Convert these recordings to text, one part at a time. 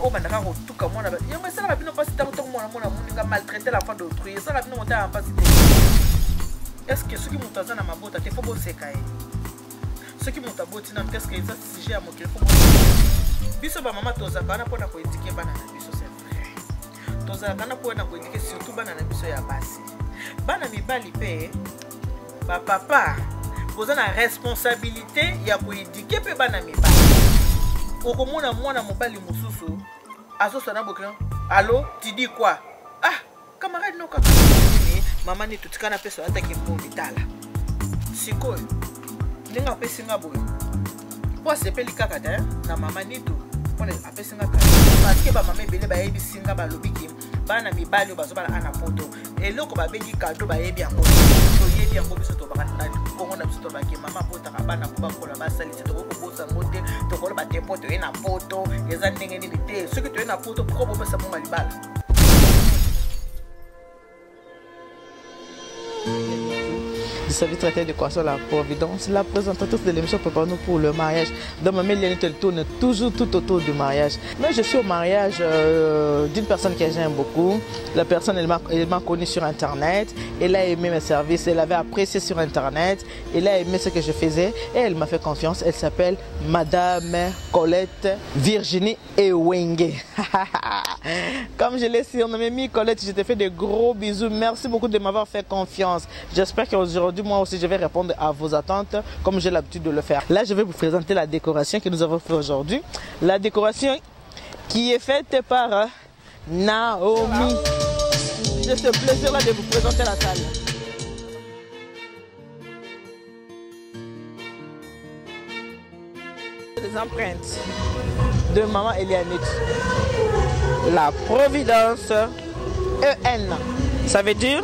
au bandaka tout comme moi il y a ça la bino pas tant tout moi maltraiter l'enfant d'autrui ça la bino monter en face est-ce que ceux qui montent dans ma boîte te faut bosser kai ceux qui montent à boîte non qu'est-ce que ça sujet à mon téléphone biso ba mama tozaka na pona ko éduquer bana na biso c'est vrai tozaka na pona ko éduquer surtout bana na biso ya basi bana mibali pe ba papa poza na responsabilité ya ko éduquer pe bana mibali okomona mwana mobali mususu azosa na boklan allo tu dis quoi ah camarade no kaka mama ni tutikana pesa hata kimbo vitala sikoyo ndinga pesa ngabo po sepeli kaka ta na mama ni tu pona apesa ngaka parce que ba mama ebele ba yebi singa ba lobiki bana mibali bazobala ana poto eloko ba bengi cadeau ba yebi yango to yebi yango biso to ba na kongo na biso to ba ke mama pota ka bana ko ba kola ba salisi to ko bosa mote to ko ba te poto ena poto eza ndenge ni te ce que to ena poto ko bo pesa mo malibala. Du service traité de Croissant La Providence, la présentatrice de l'émission Prépare-nous pour le mariage. Dans ma mail, elle tourne toujours tout autour du mariage. Mais je suis au mariage d'une personne que j'aime beaucoup. La personne, elle m'a connue sur Internet. Elle a aimé mes services. Elle avait apprécié sur Internet. Elle a aimé ce que je faisais. Et elle m'a fait confiance. Elle s'appelle Madame Colette Virginie Ewenge. Comme je l'ai surnommée Mi Colette, je te fais de gros bisous. Merci beaucoup de m'avoir fait confiance. J'espère qu'aujourd'hui, moi aussi, je vais répondre à vos attentes comme j'ai l'habitude de le faire. Là, je vais vous présenter la décoration que nous avons fait aujourd'hui. La décoration qui est faite par Naomi. J'ai ce plaisir-là de vous présenter la salle. Les empreintes de maman Elianette. La Providence EN. Ça veut dire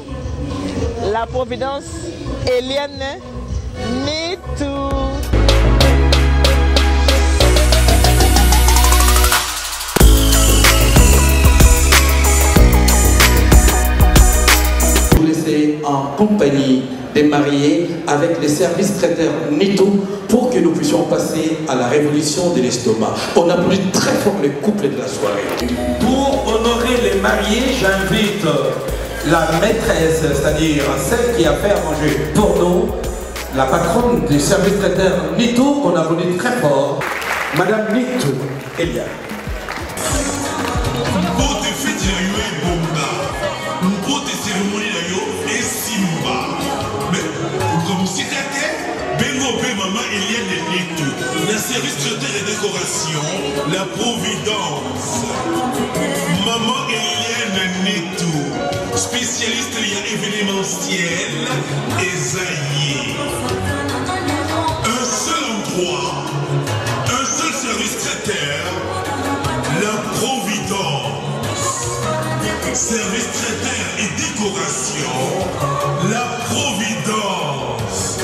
la Providence Eliane Nitou. Vous laissez en compagnie des mariés avec les services traiteurs Nitou pour que nous puissions passer à la révolution de l'estomac. On applaudit très fort les couples de la soirée. Pour honorer les mariés, j'invite la maîtresse, c'est-à-dire celle qui a fait à manger pour nous, la patronne du service traiteur Nitou, qu'on applaudit très fort, Madame Nitou Elia. Maman Eliane Nitou, le service traiteur et décoration, la Providence. Maman Eliane Nitou, spécialiste événementiel, Esaïe. Un seul endroit, un seul service traiteur, la Providence. Service traiteur et décoration, la Providence.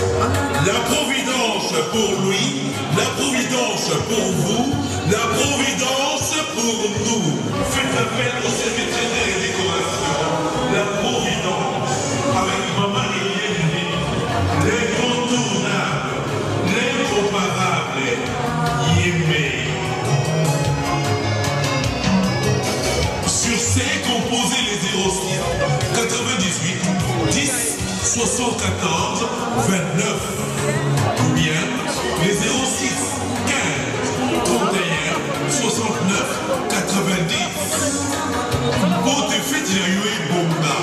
La Providence pour lui, la Providence pour vous, la Providence pour nous. Faites appel au service traiteur et décoration, la Providence, avec maman Eliane, l'incontournable, l'incomparable, Yémé. Sur ces composés les 06 98 10 74 29 ou bien les 06 15 31 69 90 pour tes fêtes la yo et bomba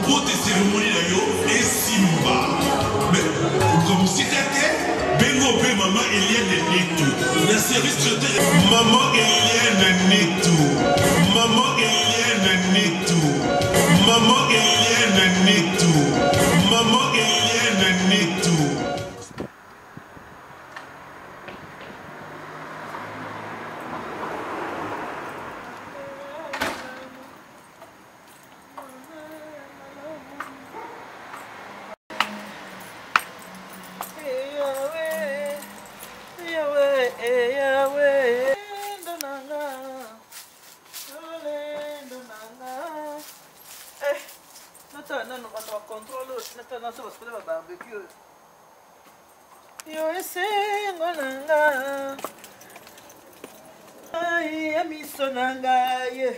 pour tes cérémonies la yo et simba mais comme si t'étais Bengo Bé maman Eliane Nitou le service traiteur maman Eliane Nitou maman Eliane Nitou maman Eliane Nitou maman Eliane Nitou. Yo esengo nanga ai amisi miso na ngai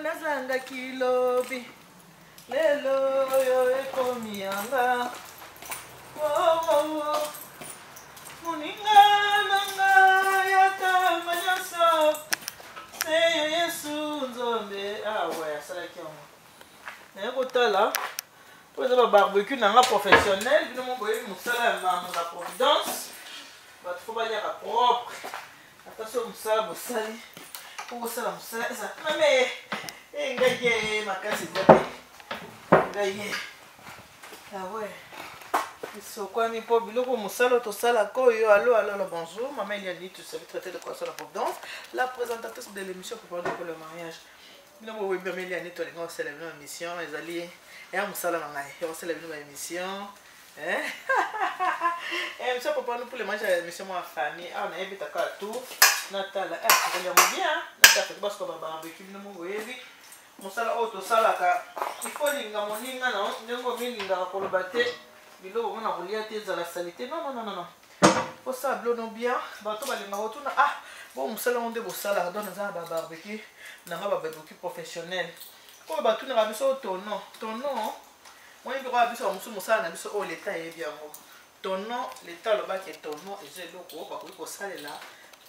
nazanga kilobi lelo oyo ekomi yanga moninga na ngai yatanga nyonso seyo yesu nzambe awa asalaki yango naye kotala mpo eza babarbecue nanga professionnel bino mo boyebi mosala ya mambo na providence bato fo baliaka propre ata so mosala bosali mpo kosala mosala eza mame ngai ye makasi te ngai ye awe sokwami mpo biloko mosala tosalaka oyo allo bonjour maman Eliani tu savais traiter de quoi sur la providence la présentatrice de l'émission pour parler pour le mariage bino boyebi maman Eliani tolinga osala bino émission ezali eya mosala na ngai osala bino ba émission émission pour parler pour le mariage émission moi famille awa nayebi taka tour natala tokolia bien natala parce que babarbecue bino boyebi mosala oyo tosalaka ifo linga moninga na ndenge omilingaka koloba te biloko mona kolia te ezala sali te non osala bilono bien bato balingaka otuna bon mosala ngo nde bosalaka don eza na babarbecue nanga babarbecue professionnel oyo batunaka biso tono moyebi koya biso bamosusu mosala na biso oyo leta yebi yango tono leta alobaki tono eza eloko bakoki kosalela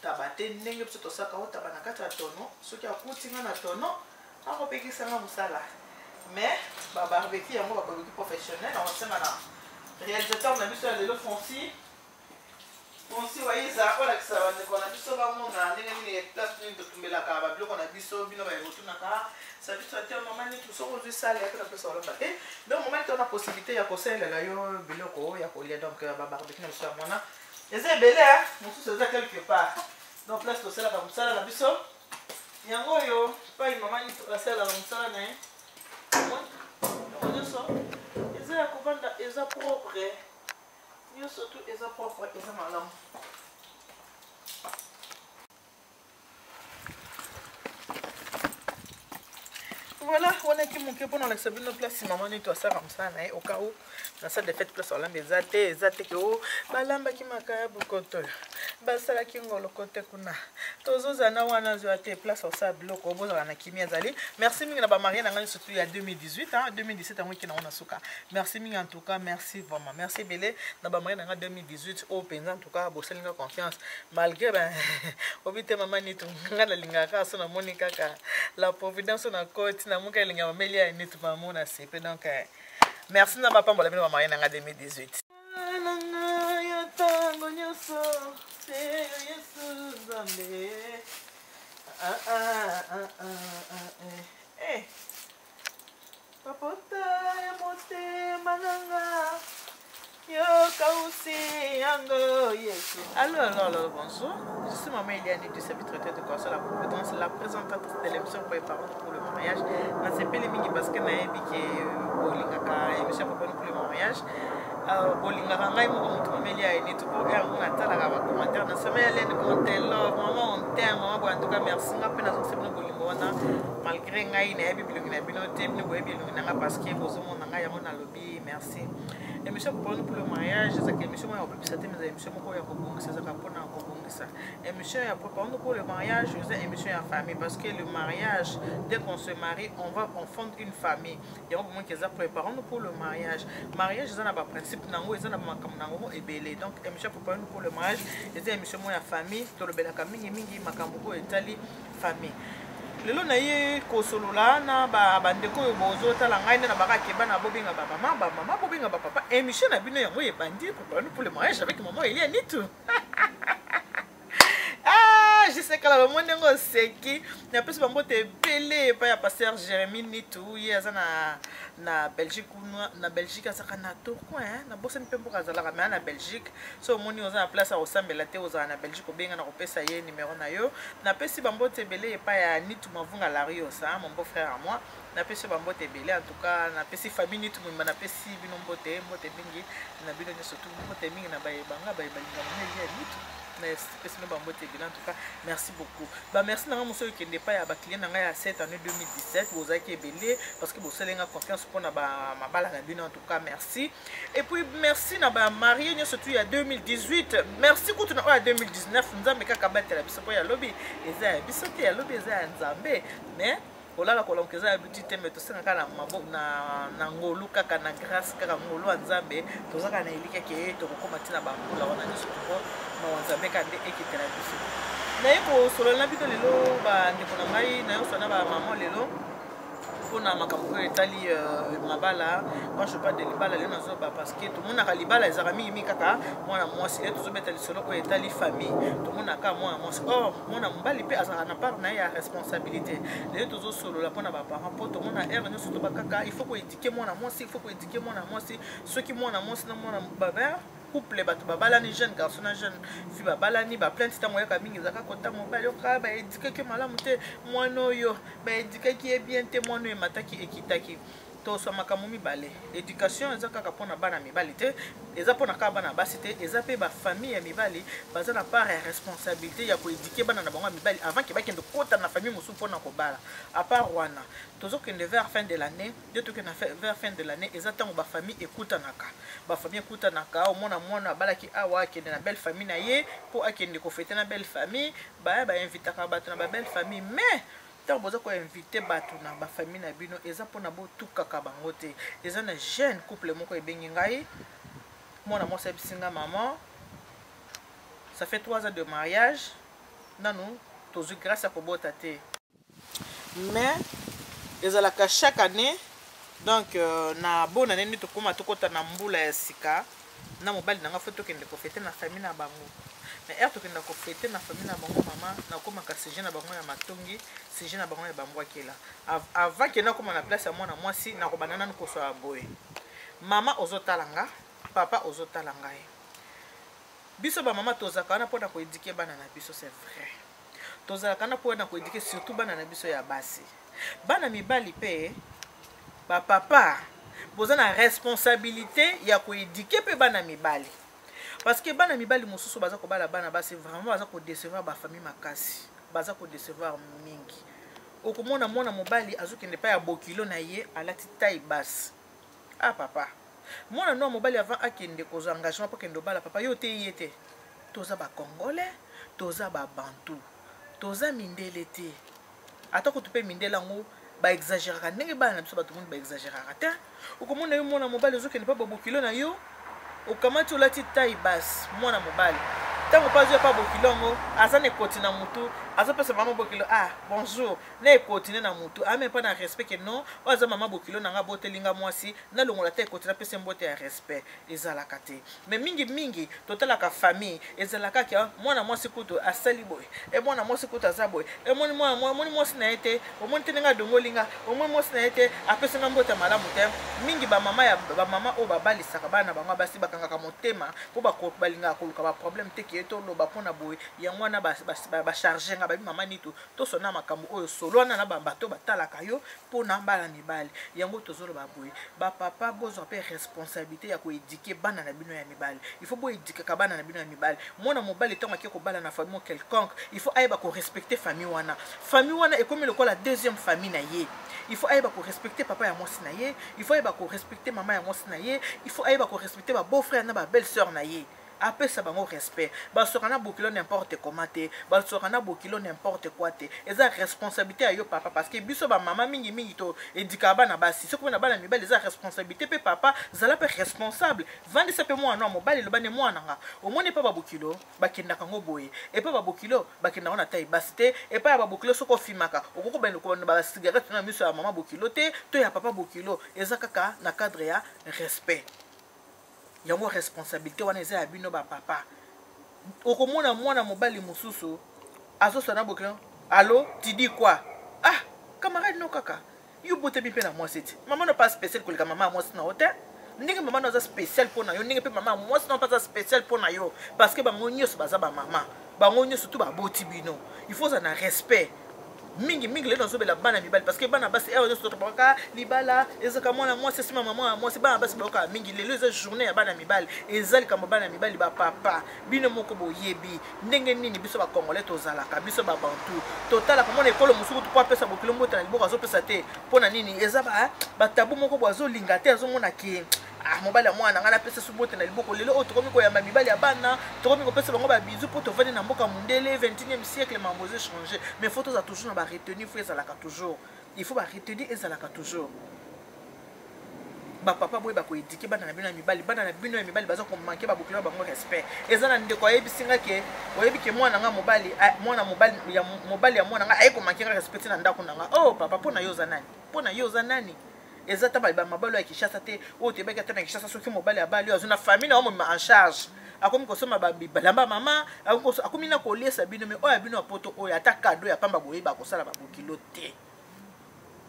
taba te ndenge biso tosalaka otaba na kati ya tono soki akutinga na tono akopekisanga mosala mais babarbecue yango babarbecue professionnel akosenga na réalisateur na biso ya lelo Fonsi waiza olakisa bandeko na biso bamona ndenge nini place nini totumbelaka babiloko na biso bino bayekotunaka sa biso ate mama nini soko ozwi sale yake na pesa olomba te donc mama nini tona possibilité ya kosalela yo biloko ya kolia donc babarbecue na biso ya mwana eza ebele mosusu eza quelque part donc place tosalaka mosala na biso yango oyo pai mama nini asalaka mosala na ye nyonso eza ya kovanda eza propre nyonso tu eza propre eza malamu voilà wanaki moke mpona olakisa bino place mama nini toasalaka mosala na ye au cas où na salle de fête place olamba eza te ke o balambaki makaya bokoto basalaki ngoloko te kuna tozozana wana zwa te place osala biloko obozala na kimi ezali merci mingi na bamarie na ngai surtout ya 2018 2017 yango eki nango na suka merci mingi en tout cas merci vraiment merci ebele na bamarie na ngai 2018 oyo mpenza en tout cas bosalinga confiance malgré obi te mama nitu ngai nalingaka so namoni kaka la providence na koti namoki elinga mameli ya nitu mamona sepe donc merci na bapambola bino bamarie na ngai 2018 tango nyonso Yesu Nzambe papota ya motema nanga yoka usi yango Yesu. Alors, bonjour. Je suis maman Eliani du service traité de quoi sur la providence, la présentatrice de l'émission pour les parents pour le mariage. Dans ces pays mingi parce que nae biki bolingaka émission pour le mariage. Bolingaka ngai mo mutu mameli ya eni to ko yango natalaka ba commentaire na sema yale ni commentaire love maman on t'aime maman en tout cas merci nga pena so sebino bolingo wana malgré ngai na yebi bilongi na bino te bino boyebi bilongi nanga parce que bozomo nanga yango na lobby merci. Émission pour le mariage, c'est une émission qui est une émission émission pour le mariage, c'est une émission en famille parce que le mariage, dès qu'on se marie, on fonde une famille. Il y a beaucoup qui sont préparés pour le mariage. Mariage, c'est un principe, c'est un et belé. Donc, émission pour le mariage, c'est une émission en famille. Tout le bel acaming, mingi makambo Italie famille. Lelo na ye kosolola na bandeko oyo bozotala ngai nde na bakakeba na bobinga bamama bobinga bapapa émission na bino yango ebandi pour le mariage avec maman Eliani tout je sais que la monde ngo seki na pesi bambote ebele pa ya pasteur Jérémy Nitou ye aza na Belgique na Belgique asaka na toko na bosse mpe mboka azalaka mais na Belgique so moni oza na place a osambela te oza na Belgique obenga na kopesa ye numéro na yo na pesi bambote ebele pa ya Nitou Mavunga Lario ça mon beau frère à moi na pesi bambote ebele en tout cas na pesi famille Nitou mimba na pesi bino mbote mingi na bino surtout mbote mingi na bayebanga bayebalinga moni ya Nitou En tout cas, merci beaucoup. Merci à monsieur qui n'est pas à client à cette année 2017. Vous avez été belé parce que vous avez confiance pour ma balle en tout cas, merci. Et puis merci à Marie, surtout il y a 2018. Merci pour tout à 2019. Nous avons fait la bise pour y lobby. Et ça, bise à lobby, mais olala kolongeza ya petit thème to senga kana mabo na ngolu kaka na grâce kaka ngolu nzambe to zaka na ilike ke to kokoma tina ba mbula wana nyoso ko ma nzambe kande ekitela biso na yeko solo na bito lelo ba ndeko na ngai na yo sona ba maman lelo pona makambo etali mabala quand je parle de libala lelo nazo ba parce que tout monde a libala ezaka mingi kaka mwana mwasi et tout betali solo ko etali famille tout monde aka mwana mwasi oh mwana mbali pe azaka na part na ya responsabilité lelo tozo solo la pona ba parents po tout monde a erreur nyoso to ba kaka il faut ko éduquer mwana mwasi il faut ko éduquer mwana mwasi ceux qui mwana mwasi na mwana baba couple bato babalani jeune garçon na jeune fille babalani ba plainte ta moya ka mingi zaka kota mobali oka ba éduquer ke malamu te mwana oyo ba éduquer ki est bien te mwana oyo mataki ekitaki to so makamu mibale éducation eza kaka pona bana mibali te eza pona ka bana basi te eza pe ba famille ya mibali baza na part ya responsabilité ya ko éduquer bana na bango mibali avant que bakende kota na famille musu pona ko bala à part wana tozo kende vers fin de l'année de to kende vers fin de l'année eza tango ba famille ekutanaka ba famille ekutanaka au mona balaki awa kende na belle famille na ye po akende ko fêter na belle famille ba invitaka bato na ba belle famille mais tant boza ko inviter bato na ba famille na bino eza pona bo tukaka bango te eza na jeune couple moko ebengi ngai mona mwasi bisinga maman ça fait 3 ans de mariage nanu tozu grâce à kobota te mais ezalaka chaque année donc na bonne année ni tokoma tokota na mbula ya sika na mobali nanga foto kende ko fêter na famille na bango mais er tokenda ko fêter na famille na bango mama na koma ka séjour na bango ya matongi séjour na bango ya bambwa kela avant que na koma na place ya mwana mwasi na ko banana ko so aboye mama ozotalanga papa ozotalanga biso ba mama tozaka na pona ko éduquer bana na biso c'est vrai tozaka na pona ko éduquer surtout bana na biso ya basi bana mibali pe ba papa boza na responsabilité ya ko éduquer pe bana mibali parce que bana mibali mosusu baza ko bala bana basi vraiment baza ko décevoir ba famille makasi baza ko décevoir mingi okomona mwana mobali azokende pa ya bokilo na ye alati taille basse ah papa mwana no mobali avant akende kozo engagement pour kendo bala papa yo te yete toza ba congolais toza ba bantu toza mindele te atako tupe mindela ngo ba exagérer ndenge bana biso bato monde ba exagérer te okomona yo mwana mobali azokende pa bokilo na yo okamati olati taille basse mwana mobali tango pas yo pa bokilongo azane kotina mutu azopesa mama bokilo ah bonjour na continue na mutu ame pas na respect que non oza mama bokilo nanga botelinga mwasi na longola te kotina pesa mbote ya respect ezalaka te mais mingi totalaka famille ezalaka kia mwana mwasi kutu asali boy e mwana mwasi kutu azaboy e moni mwasi na ete omoni tenenga dongolinga omoni mwasi na ete apesa nga mbote malamu te mingi ba mama o babali saka bana bango basi bakanga motema po balinga koluka ba problème te ki eto lo ba pona boy ya mwana ba charger nga ba mama nitu to sona makambo oyo solo na ba bato batalaka yo pona mbala mibali yango tozolo ba boy ba papa bozo pe responsabilité ya ko éduquer bana na bino ya mibali il faut bo éduquer ka bana na bino ya mibali mwana mobali tonga ke ko bala na famille quelconque il faut aiba ko respecter famille wana et comme le la deuxième famille na ye il faut aiba ko respecter papa ya mwasi na ye il faut aiba ko respecter maman ya mwasi na ye il faut aiba ko respecter ba beau frère na ba belle sœur na ye après ça bango respect ba sokana bokilo n'importe comment te ba sokana bokilo n'importe quoi te eza responsabilité ayo papa parce que biso ba mama mingi to éduka bana basi soko na bana mibali eza responsabilité pe papa zala pe responsable vandi ça pe moi non mobali le bane moi nanga au moins pas ba bokilo bakenda kango boye et pas ba bokilo bakenda ona taille basse te et pas ba bokilo soko fimaka okoko ben ko ba cigarette na miso ya mama bokilo te to ya papa bokilo eza kaka na cadre ya respect yango responsabilité wana eza ya bino ba papa okomona mwana mobali mususu azosana bokilo allo tu dis quoi ah camarade no kaka yo bote bi pe na moi c'est maman no pas spécial kolika maman moi na hôtel ndenge maman no za spécial pona yo ndenge pe maman moi non pas spécial pona yo parce que bango nyos baza ba maman bango nyos surtout ba boti bino il faut ça na respect mingi les dans la bana mibali parce que bana basi ewa so topaka libala ezaka mwana moi c'est maman moi c'est bana basi boka mingi les journée ya bana mibali ezali kama bana mibali ba papa bino moko boyebi ndenge nini biso ba congolais tozalaka biso ba bantu total comme on école musuku to pesa bokilo mota na liboka zo pesa te pona nini ezaba ba tabu moko bozo linga te zo mona ki mobali ya mwana ngana pesa subote na liboko lelo otokomi ko ya mibali ya bana tokomi ko pesa bango ba bizu pour tovandi na mboka mundele 21e siècle mamboze changer mais photos a toujours na ba retenir faut ezalaka toujours il faut ba retenir ezalaka toujours ba papa boy ba ko éduquer bana na bino mibali baza ko manquer ba bokilo bango respect ezana ndeko yebi singa ke oyebi ke mwana nga mobali ya mwana nga ayeko manquer respect na ndako nanga oh papa pona yoza nani ezata ba mabalo ya Kishasa te o te beka tana Kishasa soki mobali ya bali azuna famille na homme en charge akomi ko soma ba balamba mama akomi na ko lesa bino me oya bino apoto oya ata cadeau ya pamba boye ba ko sala ba bokilo te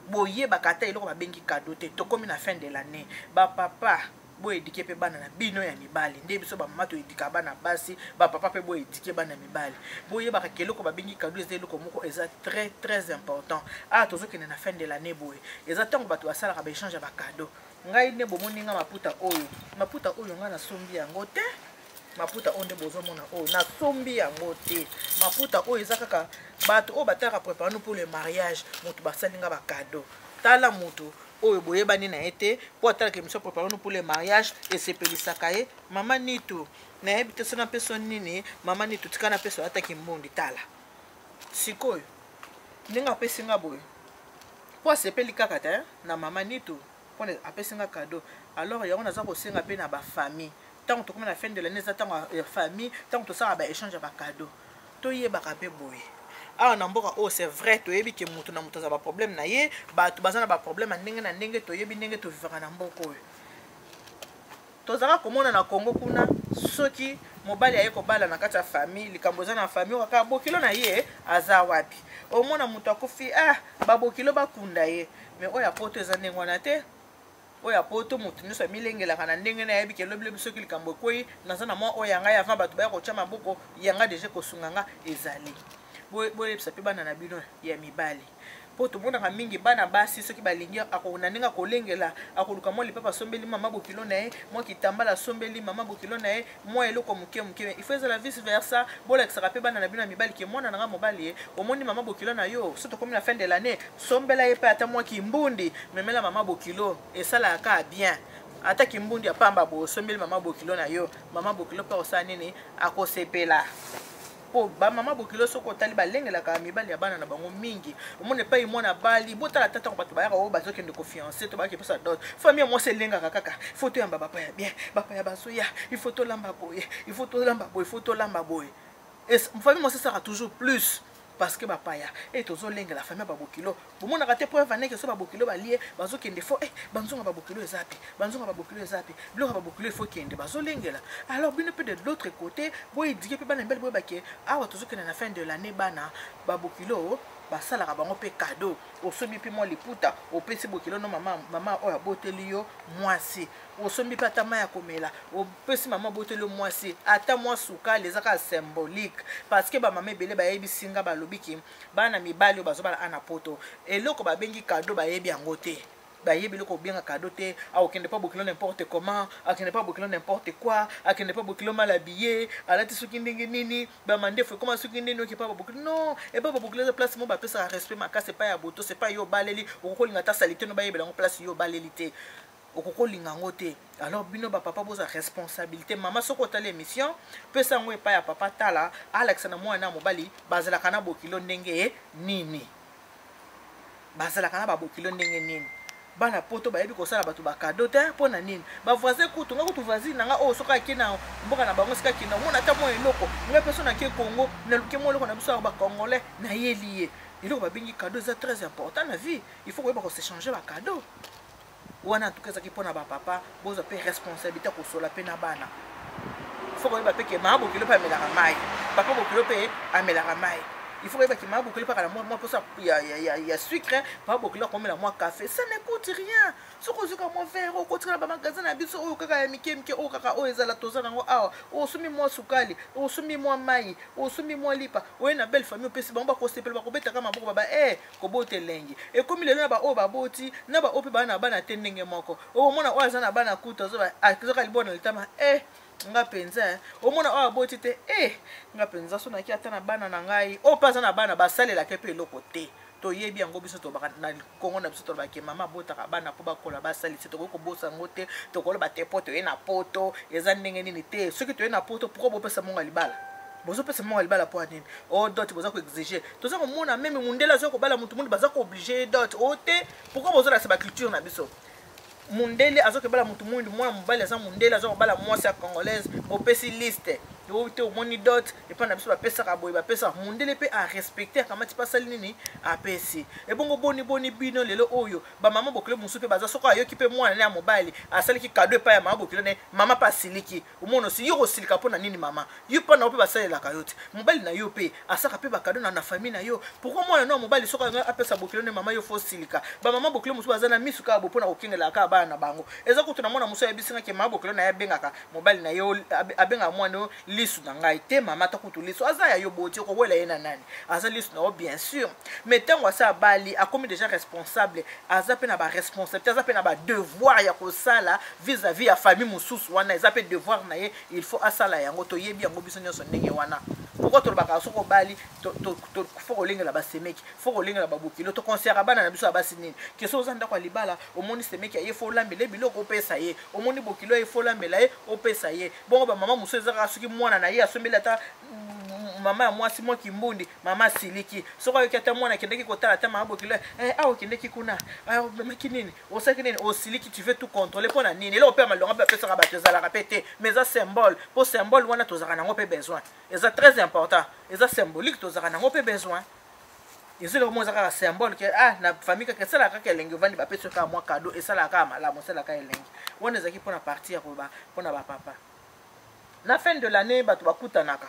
boye ba kata iloko ba bengi cadeau te tokomi na fin de l'année ba papa boye éduquer pe bana na bino ya mibali nde biso ba mama to éduquer bana basi ba papa pe boye éduquer bana mibali boye ba keloko ba bengi cadeau ezelo moko eza très très important tozo kene na fin de l'année boye eza tango bato basala ka ba échange ba cadeau ngai ne bomoni nga maputa oyo nga na sombi yango te maputa onde bozo mona oyo na sombi yango te maputa oyo eza kaka bato o bataka préparer nous pour le mariage moto basali nga ba cadeau tala moto oyo boyebani na ete po atala ke miso préparer nous pour le mariage et sepelisaka ye mama nito na yebi te sona peso nini mama nito tikana peso ataki mbondi tala sikoyo ndenge apesi nga boye po asepeli kaka te na mama nito po apesi nga cadeau alors yango naza kosenga pe na ba famille tant que na fin de l'année ça tant famille tant que ça ba échange ba cadeau to yebaka pe boye na mboka oh c'est vrai to yebi ke mutu na mutu za ba problème na ye ba to bazana ba problème na ndenge to yebi ndenge to vivaka na mboka oyo to zaka komona na Congo kuna soki mobali ayeko bala na kati ya famille likambo za na famille kaka bokilo na ye aza wapi omona mutu akofi ba bokilo bakunda ye mais oya poto za ndenge wana te oya poto mutu nyonso amilengelaka na ndenge na yebi ke lobi soki likambo ekoi naza na mwa oyo yanga ya avant bato baya kotia maboko yanga deja kosunganga ezali boyebisa mpe bana na bino ya mibali po tomonaka mingi bana basi soki balingi akona ndenge akolengela akoluka mwa lipapa asombeli mama bokilo na ye mwa kitambala asombeli mama bokilo na ye mwa eloko moke il faut ezala vice versa bolakisaka mpe bana na bino ya mibali ke mwana nanga mobali ye omoni mama bokilo na yo so tokomi na fin de l'année sombela ye mpe ata mwa kimbundi memela mama bokilo esalaka bien ata kimbundi apamba bo sombeli mama bokilo na yo mama bokilo mpe osala nini akosepela po ba mama bokilo soko tali balengelaka mibali ya bana na bango mingi omone pa imona bali botala tata ko bato bayaka o bazokende confiance to baki pesa dot famille moi c'est lengaka kaka photo ya baba ya bien baba ya basoya il faut to lamba boye il faut to lamba boye et famille moi ça sera toujours plus parce que bapaya tozo lenga la famille babokilo bomona kate preuve aneke so babokilo balie bazokende fo banzonga babokilo ezapi biloko babokilo faut kende bazolengela alors bino pe de l'autre côté boy dike pe bana mbele boy bake awa tozokende na fin de l'année bana babokilo basalaka bango pe cadeau osombi pe mwa liputa opesi bokilo no mama oyo aboteli yo mwasi osombi pe ata mai ya komela opesi mama boteli yo mwasi ata mwa sukali ezaka symbolique parce que bamama ebele bayebi singa balobi ki bana mibali oyo bazobala ana poto eloko babengi cadeau bayebi yango te bayebi loko bien cadeau te akende pas bokilo n'importe comment akende pas bokilo n'importe quoi akende pas bokilo mal habillé alati soki ndenge nini ba mande faut comment soki ndenge oki pas bokilo non et pas bokilo de place mo ba pesa respect maka c'est pas ya boto c'est pas yo baleli okolinga ta salité no bayebi lango place yo baleli te okolinga ngote alors bino ba papa boza responsabilité mama soko tala émission pesa ngo epa ya papa tala alexana mwana mobali bazala kana bokilo ndenge nini bazala kana ba bokilo ndenge nini bana poto bayebi kosala bato ba cadeau te pona nini ba voisin kutu nga kutu voisin nga o soka kina mboka na bango sika kina mona ta mo eloko nga personne ke Congo na luke mo eloko na biso ba congolais na yelié eloko ba bingi cadeau c'est très important na vie il faut ko s'échanger ba cadeau wana tout cas qui pona ba papa boza pe responsabilité ko sola pe na bana faut ko ba pe ke ma bokilo pa melaka mai papa bokilo pe amelaka mai il faut que ma boucle par la moi pour ça il y a sucre pas boucle comme la moi café ça n'écoute rien ce que je comme verre au côté là magasin na biso o kaka ya mike o kaka o ezala tozana ngo awa o sumi moi sukali o sumi moi mai o sumi moi lipa o na belle famille pesi ba ko sepela ba ko beta kama boko baba ko bote lengi et comme le na ba o ba boti na ba ope ba na bana tendenge moko o mona o azana bana kuta zo ba akizoka libona litama nga penza o mona o aboti te nga penza so na ki ata na bana na ngai o paza na bana basalela ke pe eloko te to yebi yango biso to baka na Kongo na biso to ba ke mama bota ka bana po bakola basali se to ko bosa ngote to ko ba te poto e na poto eza ndenge nini te soki to e na poto pourquoi bo pesa monga libala bozo pesa monga libala po anini o dot boza ko exiger to za ko mona même mundela zo ko bala mutu mundi baza ko obliger dot o te pourquoi bozo la sa culture na biso mundele azoke bala mutu mundi mwana mobali aza mundele azo ko bala mwasi ya congolaise opesi liste au moni dot et pas na biso ba pesa ka boy ba pesa mundele pe a respecter kamati pasali nini a pesi e bongo boni bino lelo oyo ba mama bokile musu pe baza soko ayoki pe mwana na mobile asali ki cadeau pa ya mama bokile ne mama pa siliki umono si yoko silika pona nini mama yupa na ope basali la kayote mobile na yo pe asaka pe ba cadeau na famille na yo pourquoi mwana no mobile soko a pesa bokile ne mama yo fo silika ba mama bokile musu baza na misu ka bo pona kokengela ka ba na bango eza ko tuna mwana musu ya bisinga ke mama bokile na ya bengaka mobile na yo abenga mwana lisu na ngai te mama ta kutu lisu aza ya yo boti ko wela yena nani aza lisu na bien sûr mais tango sa bali a comme déjà responsable aza pe na ba responsabilité aza pe na ba devoir ya ko sala vis-à-vis ya famille mususu wana aza pe devoir na ye il faut asala yango to yebi yango biso nyonso ndenge wana pourquoi to baka soko bali to faut kolingela ba semeki faut kolingela ba bokilo to concert bana na biso abasi nini ke so zanda kwa libala omoni semeki ye faut lambele biloko pesa ye omoni bokilo ye faut lambela ye o pesa ye bongo ba mama musu ezaka soki mwana na ye asombela ta mama ya mwasi mwa kimbundi mama siliki soko yo kata mwana kendeki kotala ta mama bokilo awo kendeki kuna awo meki nini osaki nini o siliki tu veux tout contrôler pona nini là opema longa pe pesa ka ba tezala répéter mais ça symbole pour symbole wana tozaka nango pe besoin et ça très important et ça symbolique tozaka nango pe besoin et c'est le mot ça symbole que na famille que ça la ka elengi vandi ba pesa ka mwa cadeau et ça la ka malamu ça la ka elengi wana zaki pona partir pona ba papa na fin de l'année batu bakutanaka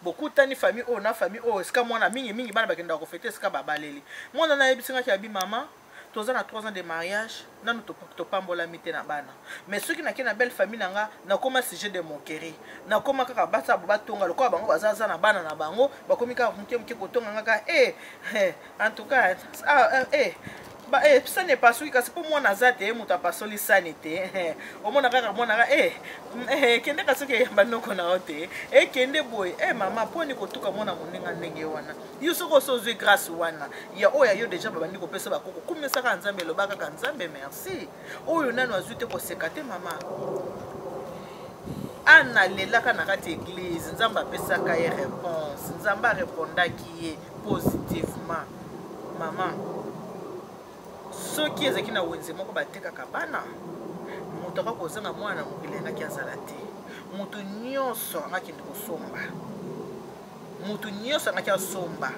bokutani famille o na famille o eska mwana mingi bana bakenda ko fêter eska babaleli mwana na yebisinga ki abi mama toza na 3 ans de mariage nanu to pambola mité na bana mais soki na kena belle famille nanga na koma sujet de moquerie na koma kaka basa batonga lokola bango bazaza na bana na bango bakomi ka mke kotonga ngaka en tout cas ça n'est pas celui qui pour moi nazate muta pasoli sanité au mona kaka mona kende ka soki banoko na ote kende boy mama poni ko tuka mona moninga ndenge wana yo soko sozwe grâce wana ya oya yo déjà babandi ko pesa bakoko kumesa ka nzambe lo baka ka nzambe merci oyo nano azute ko sekate mama ana lelaka na kati église nzambe apesa ka ye réponse nzambe répondaki ye positivement mama soki ezaki na wenze moko batekaka bana moto akakozanga mwana mokili angaki azala te moto nyonso angakende kosomba moto nyonso angaki asomba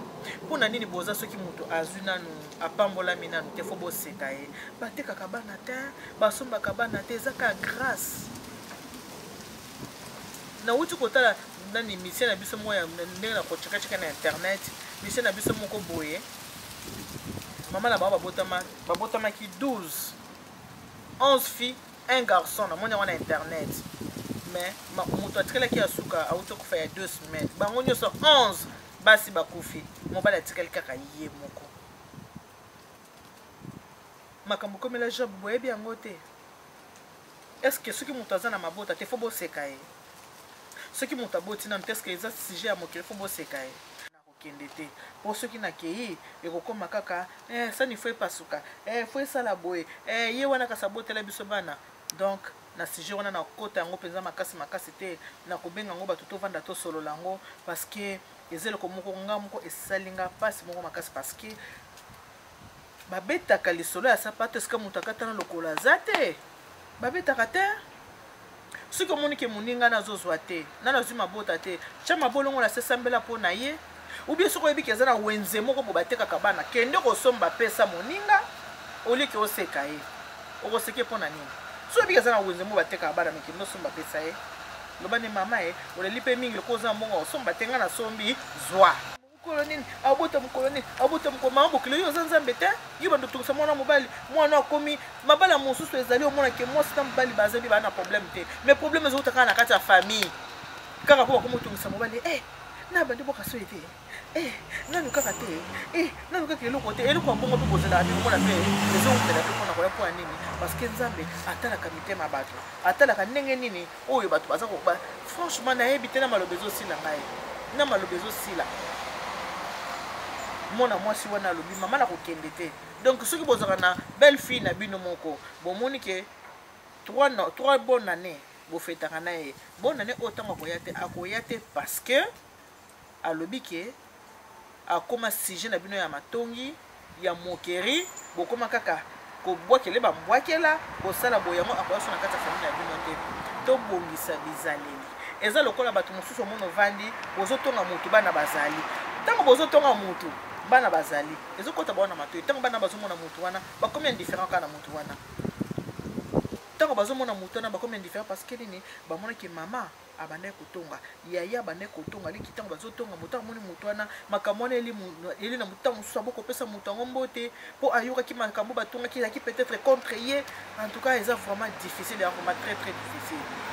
mpona nini boza soki moto azwi nanu apambolami nanu te fo boseka ye batekaka bana te basombaka bana te ezaka grâce nauti kotala nani misie na biso moko ya ndenge na kochekacheka na internet misie na biso moko boye maman là-bas babotama qui 11 filles, un garçon, na moni wana internet. Mais moto atikela ki asuka auto ko fa ya 2 semaines. Bango nyoso 11 basi bakufi. Mobala atikela kaka ye moko. Makambo comme la job boye bien ngote. Est-ce que ceux qui montent na mabota te faut boseka ye? Ceux qui montent boti na est-ce que les sujet à moquer faut boseka ye? Pour ceux qui n'a kei et kokoma kaka ça ni faut pas suka faut ça la boye ye wana ka sabote la biso bana donc na sujet wana na kota yango penza makasi te na kobenga ngo batu to vanda to solo lango parce que ezelo ko moko ngamko esalinga passe moko makasi parce que babeta kali solo ya sapato eska mutakata na lokola zate babeta kata ce que moni ke muninga na zozwa te na nazwi mabota te chama bolongo la sesambela po na ye ou bien soko yebi kezana wenze moko po batekaka bana kende kosomba pesa moninga oliki oseka ye okoseke pona nini so yebi kezana wenze moko batekaka bana mekende osomba pesa ye lobane mama ye oleli pe mingi lokoza mbongo osomba tenga na sombi zwa kolonine abota mukolonine abota mukoma bokilo yo zanzambe te yo bando tukisa mwana mobali mwana akomi mabala mosusu ezali omona ke moi c'est un mobali bazabi bana problème te mais problème ezota kana na kati ya famille kaka po bakomo tungisa mobali na bandi boka so ete nanu kaka te nanu kaka eloko te eloko bongo pe bozela abi omona pe ezongela pe pona kola po nini parce que nzambe atalaka mitema bato atalaka ndenge nini oyo bato baza ko franchement na yebi te na maloba ezosila ngai na maloba ezosila mona mwasi wana alobi mama na kokende te donc soki bozaka na belle fille na bino moko bomoni ke 3 bonnes années bofetaka na ye bonne année otango akoya te parce que alobi ke akoma sujet na bino ya matongi ya mokeri bokoma kaka kobwakele bambwakela kosala boyango akoya so na kati ya famille na bino te tobongisa bizaleli eza lokola bato mosusu omono vandi bozotonga mutu bana bazali ntango bozotonga mutu bana bazali ezokota baona matoyi ntango bana bazomona mutu wana bakomi indifférent kaka na mutu wana ntango bazomona mutu wana bakomi indifférent parce que nini bamonaki mama abandai kotonga yaya abandai kotonga liki ntango bazotonga mutu amoni mutu wana makambo wana eli na mutu mosusu abokopesa mutu yango mbote mpo ayokaki makambo batongaki ezalaki peut-être contre ye en tout cas eza vraiment difficile ya vraiment très très difficile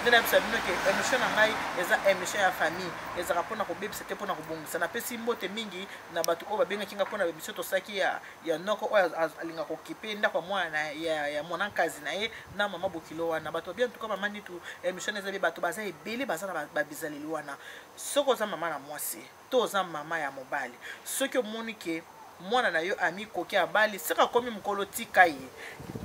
nde nayebisa bino ke émission na ngai eza émission ya famille ezalaka mpona kobebisa te mpona kobongisa napesi mbote mingi na bato oyo babengaki nga mpona bebiso tosaki ya noko oyo alinga kokipe ndako ya mwana ya mwanankazi na ye na mama bokilo wana bato babia ntuka mama nitu émission eza be bato baza ebele baza na babizaleli wana soki oza mama na mwasi to oza mama ya mobali soki omoni ke mwana na yo ami koki abali seka komi mukolo tika ye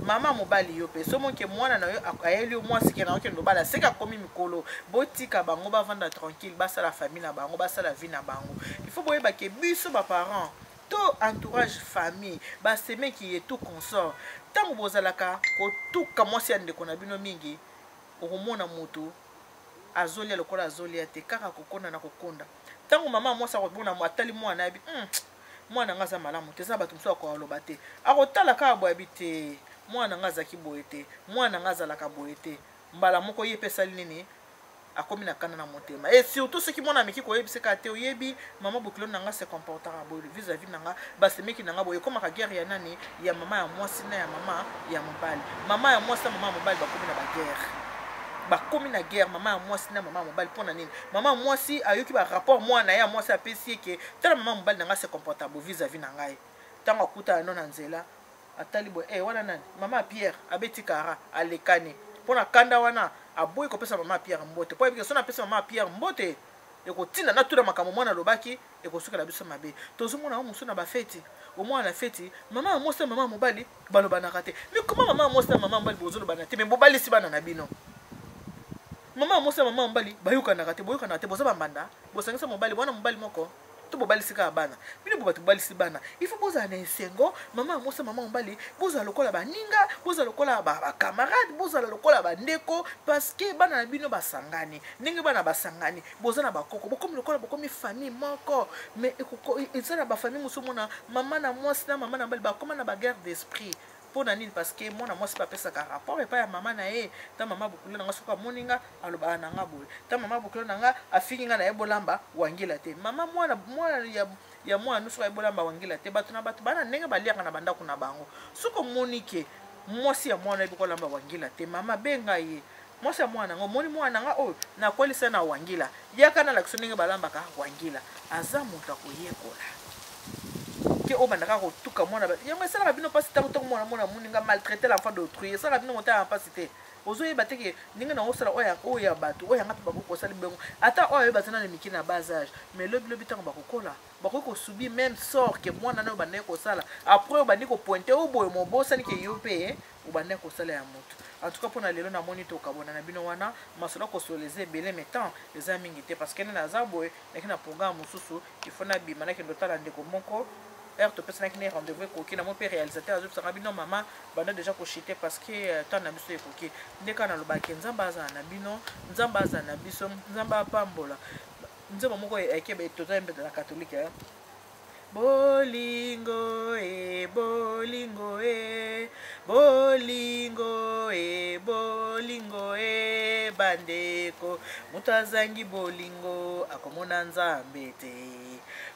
mama mobali yo pe so monke mwana na yo ayeli mwasi ke na yo kendo bala seka komi mikolo botika bango bavanda tranquille basala famille na bango basala vie na bango il faut boyeba ke biso ba parents to entourage famille baseme ki tout consort tango bozalaka kotuka mwasi ya ndeko na bino mingi okomona mutu azolia lokola azolia te kaka kokonda na kokonda tango mama mwasi akobona atali mwana yabi mwana nga za malamu te za bato mosusu akoloba te akotala kaka boyebi te mwana nga azalaki boye te mwana nga azalaka boye te mbala moko ye epesali nini akomi na kanda na motema et surtout soki mwana ameki koyebisaka te oyebi mama bokilo na nga se comportaka boye vis-à-vis na nga basemeki na nga boye ekomaka guerre ya nani ya mama ya mwasi na ya mama ya mobali mama ya mwasi na mama ya mobali bakomi na baguerre bakomi na guerre mama ya mwasi na mama ya mobali mpona nini mama ya mwasi ayoki barapport mwana ye ya mwasi apesi eke tala mama ya mobali na nga se comportable vis-à-vis na ngai ntango akuta yano na nzela atali boye wana nani mama ya Pierre abeti kara alekani mpona kanda wana aboyi kopesa mama ya Pierre mbote po yebike so napesa mama ya Pierre mbote ekotinda natuna makambo mwana alobaki ekosukela biso mabe tozomona mosusu na bafeti omwana na feti mama ya mwasi na mama ya mobali balobanaka te mais comment mama ya mwasi na mama ya mobali bozolobana te mais bobalisi bana na bino mama mwasi na mama mobali bayokanaka te boyokanaka te boza bambanda bosangisa mobali bwana mobali moko to bobalisi kaka bana bino bo bato bobalisi bana il faut bozala na esengo mama mwasi na mama mobali bozala lokola baninga bozala lokola bacamarade bozala lokola bandeko parce que bana na bino basangani ndenge bana basangani boza na bakoko bokomi lokola bokomi famille moko mais eza na bafamille mosusu mona mama na mwasi na mama na mobali bakoma na baguerre d'esprit pona nini parce que mwana mwasi bapesaka rapport epai ya mama na ye ta mama bokilo nanga soki amoni nga alobaka na nga boye ta mama bokilo nanga afingi nga na ye bolamba wangila te mama mwana ya mwana nusu ya bolamba wangila te bato na bato bana ndenge baliaka na bandako na bango soki omoni ke mwasi ya mwana yebi kolamba wangila te mama benga ye mwasi ya mwana nga omoni mwana nga oyo nakwelisa na wangila yaka na lakisa ndenge balambaka wangila aza moto akoyekola ke obandaka kotuka mwana yango esalaka bino mpasi ntango mwana muninga maltraiter l'enfant d'autrui esalaka bino motala mpasi te ozoyeba te ke ndenge na osala oyo ya bato oyo yanga mpe bakoki kosala bengo ata oyo baza nano miki na bas age mais lobilobi ntango bakokola bakoki kosubi même sort ke mwana na oyo bandaki kosala après obandi kopointe oyo boye mobosani ke yo mpe obandaki kosala ya moto en tout cas mpona lelo namoni tokabona na bino wana masolo kosoleza ebele mais temps eza mingi te parce que nde naza boye naki na programme mosusu ifo nabima nakende otala ndeko moko heure topesanaki ne rendez-vous ekoki na mo mpe réalisateur azobisaka bino mama banda déjà kochite parce que temps na biso ekoki nde kaka nalobaki nzambe azala na bino nzambe azala na biso nzambe apambola nzambe moko ekebe toza mbete na katolike bolingo bolingo bolingo bolingo bandeko moto azangi bolingo akomona nzambe te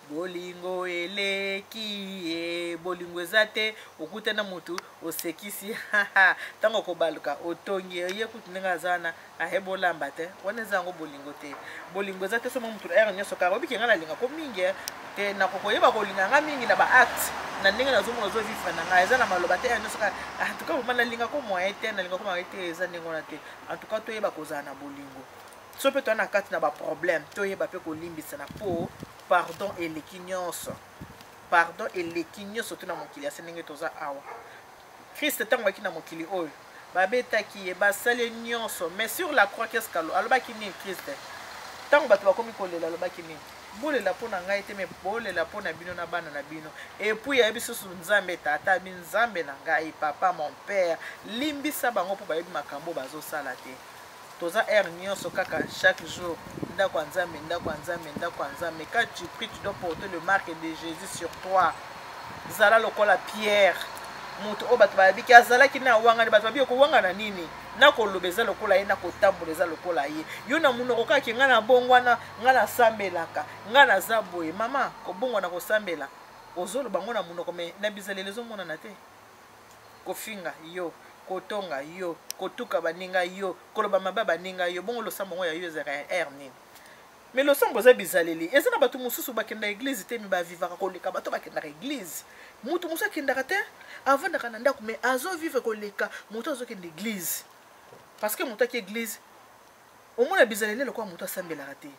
bolingo eleki bolingo ezate okuta na mutu osekisi tango kobaluka otongi ye kutinga zana ahebolamba te wana zango bolingo te bolingo ezate so mutu er nyoso ka obi kenga linga ko mingi te na kokoyeba kolinga nga mingi na ba act na ndenge na zomo zo vivre na nga ezana maloba te nyoso ka en tout cas bomana linga ko moyen te na linga ko moyen te ezana ngona te en tout cas toyeba kozana bolingo so peut on a kati na ba problème toyeba pe ko limbisa na po pardon et l'équignos. Pardon et l'équignos surtout dans mon kili. C'est toza awa. Christ est un qui na mon kili oil. Babeta qui est basale nyonso. Mais sur la croix qu'est-ce qu'allo? Aloba qui ni Christ. Tant que tu vas comme coller l'aloba qui ni. Bole la pona ngai te me bole la pona bino na bana na bino. Et puis ya biso su nzambe tata bin nzambe na ngai papa mon père. Limbisa bango po ba yebi makambo bazo sala te. Toza nyonso kaka chaque jour ndako nzambe ndako nzambe ndako nzambe quand tu pries tu dois porter le marque de Jésus sur toi zala lokola Pierre mutu obat ba biki azala kina wanga ni batwa ko wanga na nini na ko lobeza lokola ye na ko tamboleza lokola ye yo na munoko kaka ngana bongwana ngana sambelaka ngana zaboye mama ko bongwana ko sambela ozolo bango na munoko me na bizalelezo mona na te ko finga yo kotonga yo kotuka baninga yo koloba mababa baninga yo bongo lo sambo ya yo zera nini mais lo sambo za bizaleli ezana batu mususu bakenda église te mi ba vivaka koleka bato bakenda église mutu musa kenda te avant da kananda ko mais azo vivre koleka mutu azo kenda église parce que mutu ki église au moins bizaleli le kwa mutu asambela te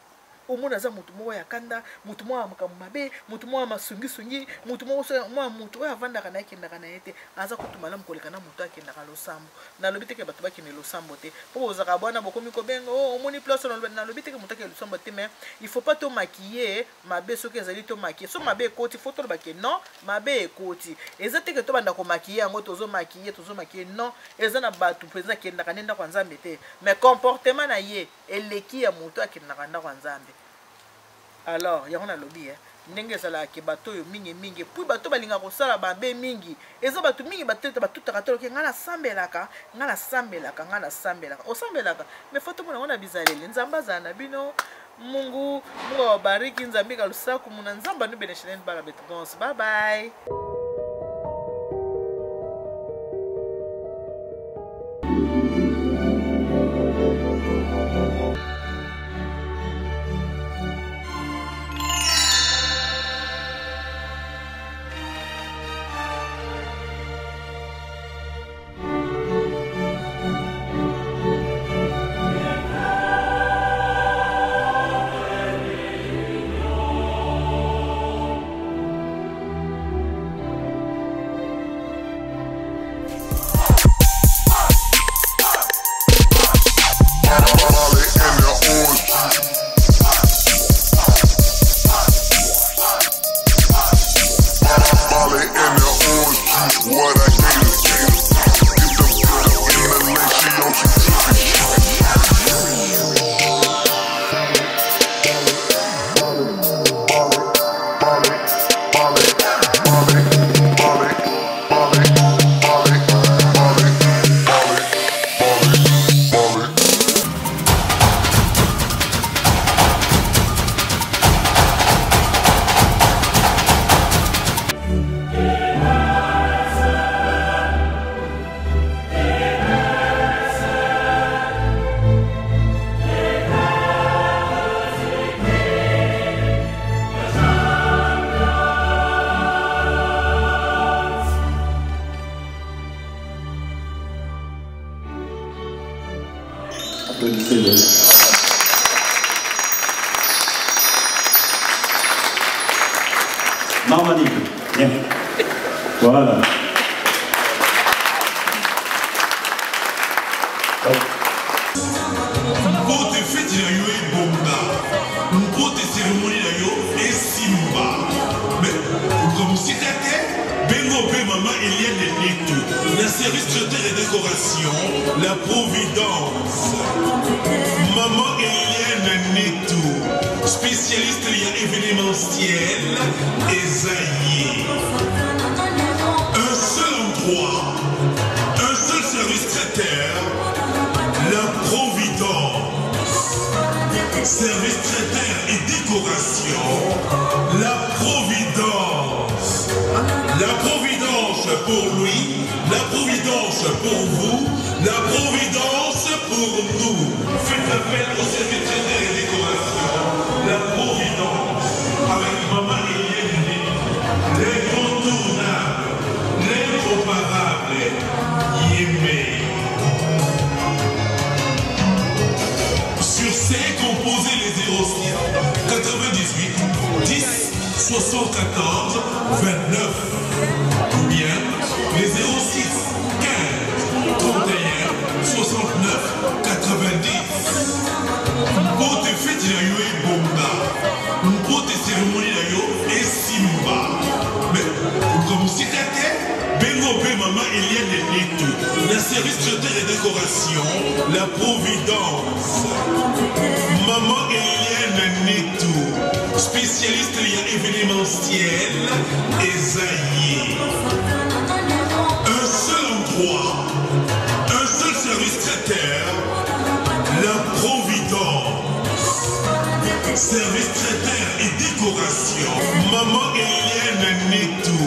au moins za mutu mo ya kanda mutu mo amakambo mabe mutu mo amasungi sungi mutu mo mutu ya vanda kana kenda kana yete aza kutumala mkoleka na mutu akenda ka losambo na lobite ke batu bakene losambo te po ozaka bwana bokomi ko benga oh moni place na lobite ke mutu ke losambo te mais il faut pas to maquiller mabe soki ezali to maquiller so mabe ekoti faut to bake non mabe ekoti ezate ke to banda ko maquiller yango tozo maquiller non ezana batu peza kenda kana kwa nzambe te mais comportement na ye eleki ya mutu akenda kana kwa nzambe. Alors, il y a un lobby, ndenge sala ke bato yo mingi mingi puis bato balinga ko sala ba be mingi eza bato mingi batete bato takatolo ke ngala sambelaka o sambelaka mais foto mona wana bizaleli nzamba zana bino Mungu wabariki nzambi kalusaku muna nzamba nu beneshelen bala betons bye bye. Normandie. Bien. Voilà. Pour te fêtes la yo et bonga, pour te cérémonies la yo et simba. Mais comme si t'étais, Bengo Bé Maman Eliane Neto, la service traiteur et décoration, la Providence. Maman Eliane Neto, spécialiste lié événementiel, Esaïe. Un seul endroit, un seul service traiteur, la Providence. Service traiteur et décoration, la Providence. pour lui, la providence pour vous, la providence pour nous. Faites appel au service traiteur et décoration, la providence, avec Maman Eliane, l'incontournable, l'incomparable, Yémé. Sur C, composez les 06 98 10 74 29 ou bien les 06 15 31 69 90. Pour te fête la yo et bomba, pour te cérémonie la yo et simba. Mais comme si t'étais Bengo Bé Maman Eliane Neto, la service traiteur et décoration, la providence. Maman Eliane Neto, spécialiste événementiel et Zaïe. Un seul endroit, un seul service traiteur, la providence. Service traiteur et décoration, Maman Eliane Neto.